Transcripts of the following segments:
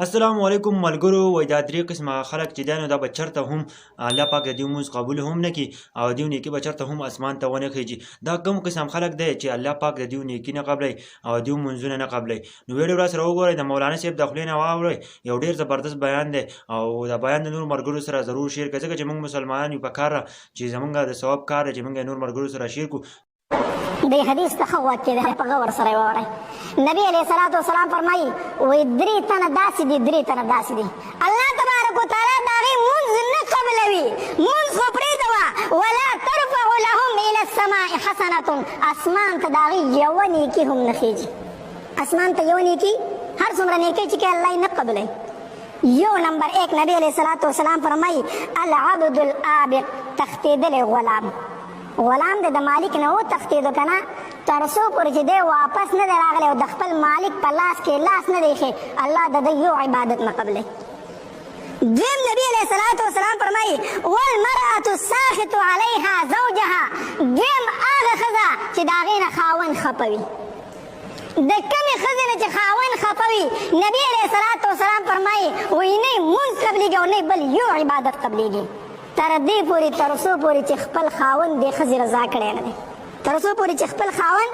السلام علیکم ملګرو. وای دا درې قسمه خلک چې دی نو دا به چېرته هم الله پاک د دوی مونځ قبول هم نه کړي او دوی نیکي به چېرته هم اسمان ته ونه خیږي. دا کوم قسم خلک دی چې الله پاک د دوی نیکي نه قبلوي او دوی مونځونه نه قبلوي. نو ویډیو راسره وګورئ، د مولانا صاحب د خولې نه واورئ. یو ډېر زبردست بیان دی او دا بیان د نور ملګرو سره ضرور شیر کړئ، ځکه چې موږ مسلمانان یو پکار ده چې زمونږ د ثواب کار دی چې موږ نور ملګرو سره شیر کړو. دی حدیث ته ښه غوږ کېدی په غور سره یې واورئ. نبی علیه الصلاة والسلام فرمایي وایي درې تنه داسې دي، درې تنه داسې دي الله تبارک وتعالی د هغې مونځ نه قبلوي. مونځ خو پرېږدوه، ولا ترفع لهم الى السماء حسنة، اسمان ته د هغې یوه نیکي هم نه خیږي. اسمان ته یوه نیکي، هر څومره نیکۍ چې کوي الله یې نه قبلوي. یو نمبر ایک نبی علیه الصلاة والسلام فرمایي العبد العابق، تښتېدلی غلام. غلام د مالک نه وتښتېدو که نه، تر څو پورې چې دی واپس نه دی راغلی او د خپل مالک په لاس کې لاس نه دی ایښی، الله د ده یو عبادت نه قبلوي. دویم نبی علیه الصلاة والسلام فرمایي والمرأة الساخط علیها زوجها، دویم هغه ښځه چې د هغې نه خاوند خفه وي. د کمې ښځې نه چې خاوند خفه وي، نبی علیه الصلاة والسلام فرمایي وایي نه یې مونځ قبلېږي او نه یې بل یو عبادت قبلېږي، تر دې پورې تر څو پورې چې خپل خاوند دې ښځې رضا کړی نه دی. تر څو پورې چې خپل خاوند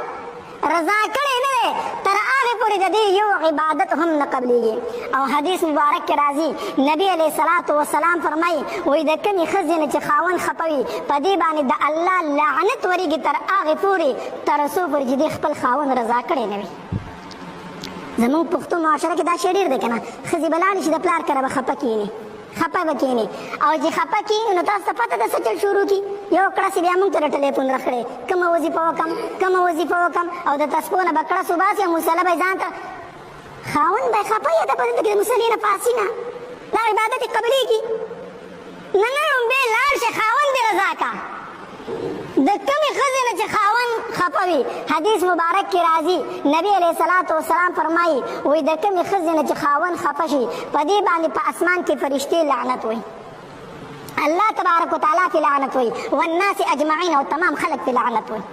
رضا کړی نه دی، تر هغې پورې د دې یو عبادت هم نه قبلېږي. او حدیث مبارک کې راځي نبی علیه الصلاة والسلام فرمایي وایي د کمې ښځې نه چې خاوند خفه وي، په دې باندې د الله لعنت ورېږي تر هغې پورې تر څو پورې چې دې خپل خاوند رضا کړی نه وي. زموږ پښتو معاشره کې دا شی ډېر دی که نه، ښځې به لاړې شي د پلار کره به خفه کښېني، خفه به کښېني، او چې خفه کښېني نو تاسو ته پته ده څه چل شروع کړي. یو کړس بیا موږ ته د ټلیفون راکړی کومه وظیفه وکړم کومه وظیفه وکړم، او د تسپو نه به کړس وباسي او مصله به یې ځان ته خاوند به یې خفه یا ده په دلته کې د مصلې نه پاسي نه، دا عبادت یې قبلېږي نه. نه لومبې لاړ شي خاوند دې رضا کا. د کمې ښځې نه چې خاوند خفه وي، حدیث مبارک کې راځي نبی علیه الصلاة والسلام فرمایي وایي د کمې ښځې نه چې خاوند خفه شي، په دې باندې په اسمان کې فرشتې لعنت وایي، الله تبارک وتعالی پې لعنت وایي، والناس اجمعین، او تمام خلک پې لعنت وایي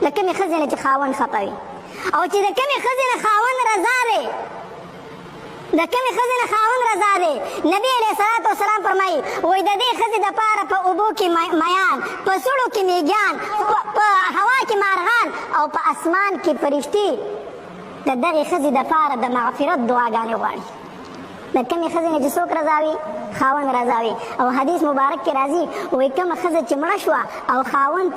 د کمې ښځې نه چې خاوند خفه وي. او چې د کمې ښځې نه خاوند رضا دی، د کمې ښځې نه خاوند رضا دی، نبی علیه الصلاة والسلام فرمایي وایي د دې ښځې دپاره په اوبو کې میان، په سړو کې میږیان، په هوا کې مارغان، او په اسمان کې فرشتې د دغې ښځې دپاره د مغفرت دعاګانې غواړي. د کمې ښځې نه چې څوک رضا وي، خاوند رضا وي. او حدیث مبارک کې راځي وایي کومه ښځه چې مړه شوه او خاوند